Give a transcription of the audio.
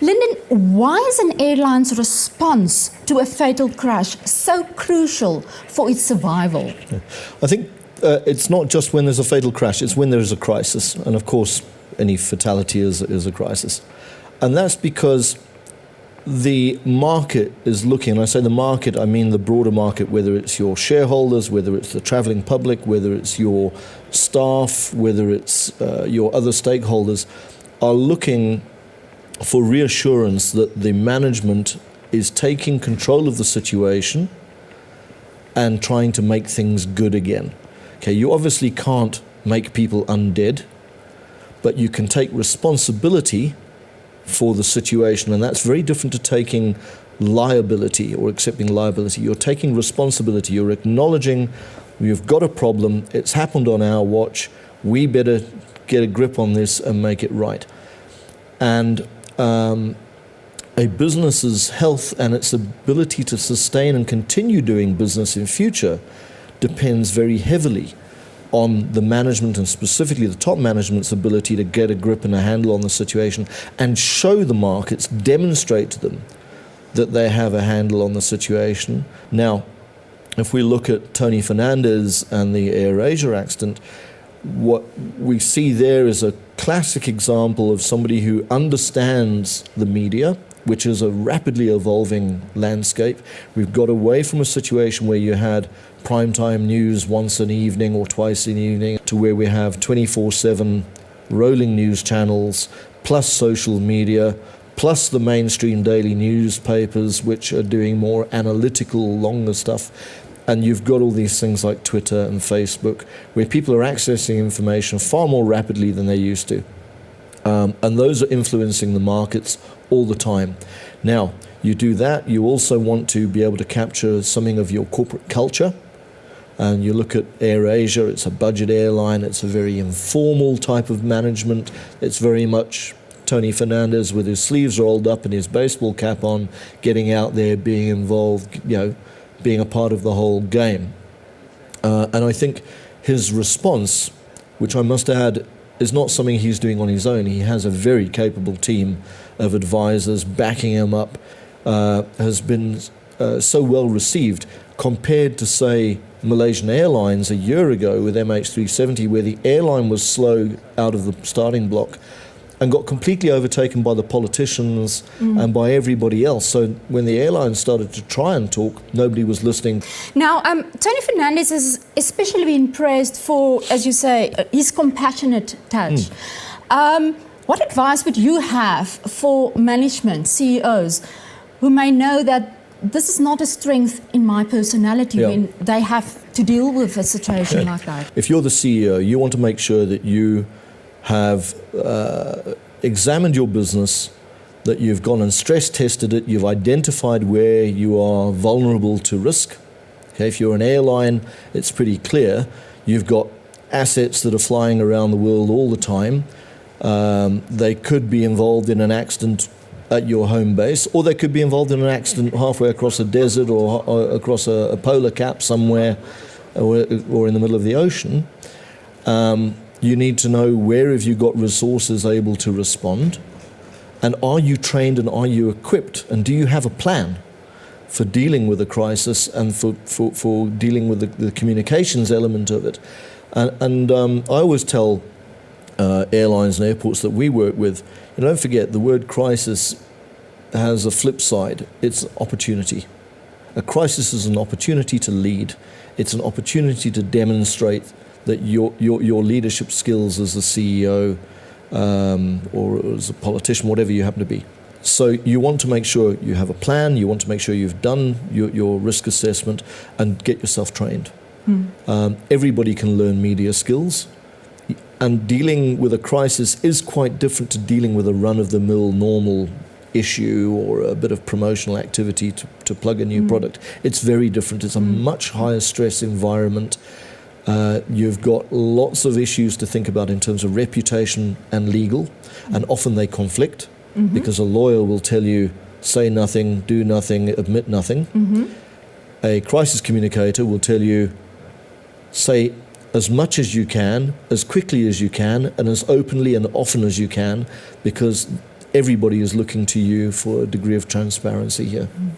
Linden, why is an airline's response to a fatal crash so crucial for its survival? I think it's not just when there's a fatal crash, it's when there is a crisis. And of course, any fatality is a crisis. And that's because the market is looking, and I say the market, I mean the broader market, whether it's your shareholders, whether it's the traveling public, whether it's your staff, whether it's your other stakeholders, are looking for reassurance that the management is taking control of the situation and trying to make things good again. Okay, you obviously can't make people undead, but you can take responsibility for the situation, and that's very different to taking liability or accepting liability. You're taking responsibility. You're acknowledging you've got a problem. It's happened on our watch. We better get a grip on this and make it right. And a business's health and its ability to sustain and continue doing business in future depends very heavily on the management, and specifically the top management's ability to get a grip and a handle on the situation and show the markets, demonstrate to them that they have a handle on the situation. Now, if we look at Tony Fernandes and the AirAsia accident, what we see there is a classic example of somebody who understands the media, which is a rapidly evolving landscape. We've got away from a situation where you had primetime news once an evening or twice an evening to where we have 24/7 rolling news channels, plus social media, plus the mainstream daily newspapers, which are doing more analytical, longer stuff. And you've got all these things like Twitter and Facebook, where people are accessing information far more rapidly than they used to. And those are influencing the markets all the time. Now, you do that, you also want to be able to capture something of your corporate culture. And you look at AirAsia, it's a budget airline, it's a very informal type of management. It's very much Tony Fernandes with his sleeves rolled up and his baseball cap on, getting out there, being involved, being a part of the whole game. And I think his response, which I must add, is not something he's doing on his own. He has a very capable team of advisors backing him up, has been so well received compared to, say, Malaysian Airlines a year ago with MH370, where the airline was slow out of the starting block and got completely overtaken by the politicians and by everybody else. So when the airline started to try and talk, nobody was listening. Now, Tony Fernandes has especially been praised for, as you say, his compassionate touch. What advice would you have for management, CEOs, who may know that this is not a strength in my personality when they have to deal with a situation like that? If you're the CEO, you want to make sure that you have examined your business, that you've gone and stress tested it, you've identified where you are vulnerable to risk. Okay, if you're an airline, it's pretty clear. You've got assets that are flying around the world all the time. They could be involved in an accident at your home base, or they could be involved in an accident halfway across a desert or across a polar cap somewhere or in the middle of the ocean. You need to know where have you got resources able to respond, and are you trained and are you equipped, and do you have a plan for dealing with a crisis and for dealing with the communications element of it. And I always tell airlines and airports that we work with, don't forget the word crisis has a flip side. It's opportunity. A crisis is an opportunity to lead. It's an opportunity to demonstrate that your leadership skills as a CEO or as a politician, whatever you happen to be. So you want to make sure you have a plan, you want to make sure you've done your risk assessment and get yourself trained. Everybody can learn media skills, and dealing with a crisis is quite different to dealing with a run-of-the-mill normal issue or a bit of promotional activity to plug a new product. It's very different. It's a much higher stress environment. You've got lots of issues to think about in terms of reputation and legal, and often they conflict because a lawyer will tell you, say nothing, do nothing, admit nothing. A crisis communicator will tell you, say as much as you can, as quickly as you can, and as openly and often as you can, because everybody is looking to you for a degree of transparency here.